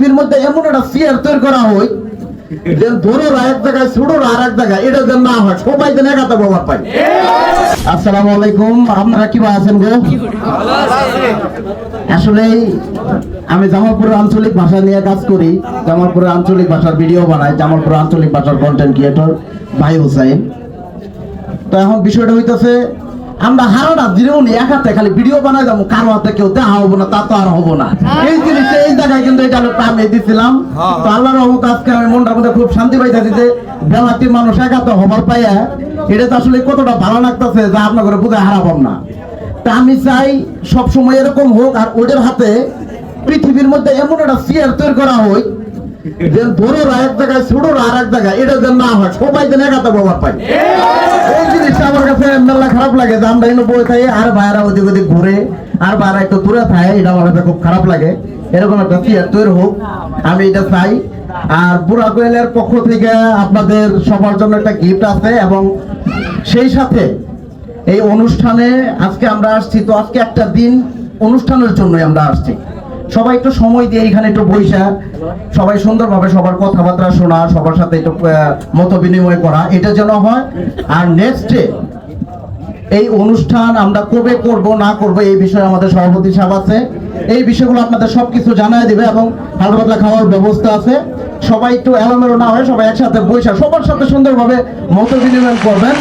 পৃথিবীর মধ্যে এমন একটা চেয়ার তৈরি করা হয় যে বড়রা এক জায়গায় ছোটরা আর এক জায়গায়, এটা যেন না হয়, সবাই যেন একাতে ব্যবহার পায়। আসসালামু আলাইকুম, আপনারা কিভাবে আছেন গো? আসলে আমি জামালপুরের আঞ্চলিক ভাষা নিয়ে কাজ করি, জামালপুরের আঞ্চলিক ভাষার ভিডিও বানাই, জামালপুরের আঞ্চলিক ভাষার কন্টেন্ট ক্রিয়েটর ভাই হুসাইন। তো এখন বিষয়টা হইতেছে, আমরা হারাটা দিলেও নি এক হাতে খালি ভিডিও বানাই যাবো, কারো হাতে কেউ দেখা হবো না, তা তো আর হবো না। এই জিনিসটা এই জায়গায় কিন্তু এটা আমি দিচ্ছিলাম। তো আল্লাহর রহমতে আজকে আমি মনটার মধ্যে খুব শান্তি পাইতেছি যে বেলাতির মানুষ এক হাতে হবার পাইয়া এটা তো আসলে কতটা ভালো লাগতেছে যা আপনার করে বোধহয় হারাবাম না। তা আমি চাই সবসময় এরকম হোক, আর ওদের হাতে পৃথিবীর মধ্যে এমন একটা চেয়ার তৈরি করা হয় যে বড়রা এক জায়গায় ছোটরা আর এক জায়গায়, এটা যেন না হয়, সবাই যেন একাতে ব্যবহার পায়। এই জিনিসটা আমার কাছে মেলা খারাপ লাগে যে আমরা এনে বই থাকি আর ভাইরা ওদিক ওদিক ঘুরে আর ভাইরা একটু দূরে থাকে, এটা আমার কাছে খুব খারাপ লাগে। এরকম একটা চেয়ার তৈরি হোক, আমি এটা চাই। আর বুড়া কোয়েলের পক্ষ থেকে আপনাদের সবার জন্য একটা গিফট আছে, এবং সেই সাথে এই অনুষ্ঠানে আজকে আমরা আসছি, তো আজকে একটা দিন অনুষ্ঠানের জন্যই আমরা আসছি। সবাই একটু সময় দিয়ে এখানে একটু বইসা সবাই সুন্দরভাবে সবার কথাবার্তা শোনা, সবার সাথে একটু মত বিনিময় করা, এটা যেন হয়। আর নেক্সটে এই অনুষ্ঠান আমরা কবে করব না করব এই বিষয়ে আমাদের সভাপতি সাহেব আছে, এই বিষয়গুলো আপনাদের সবকিছু জানাই দিবে, এবং হালকা পাতলা খাওয়ার ব্যবস্থা আছে। সবাই একটু এলোমেলো না হয়, সবাই একসাথে বইসা সবার সাথে সুন্দরভাবে মত বিনিময় করবেন।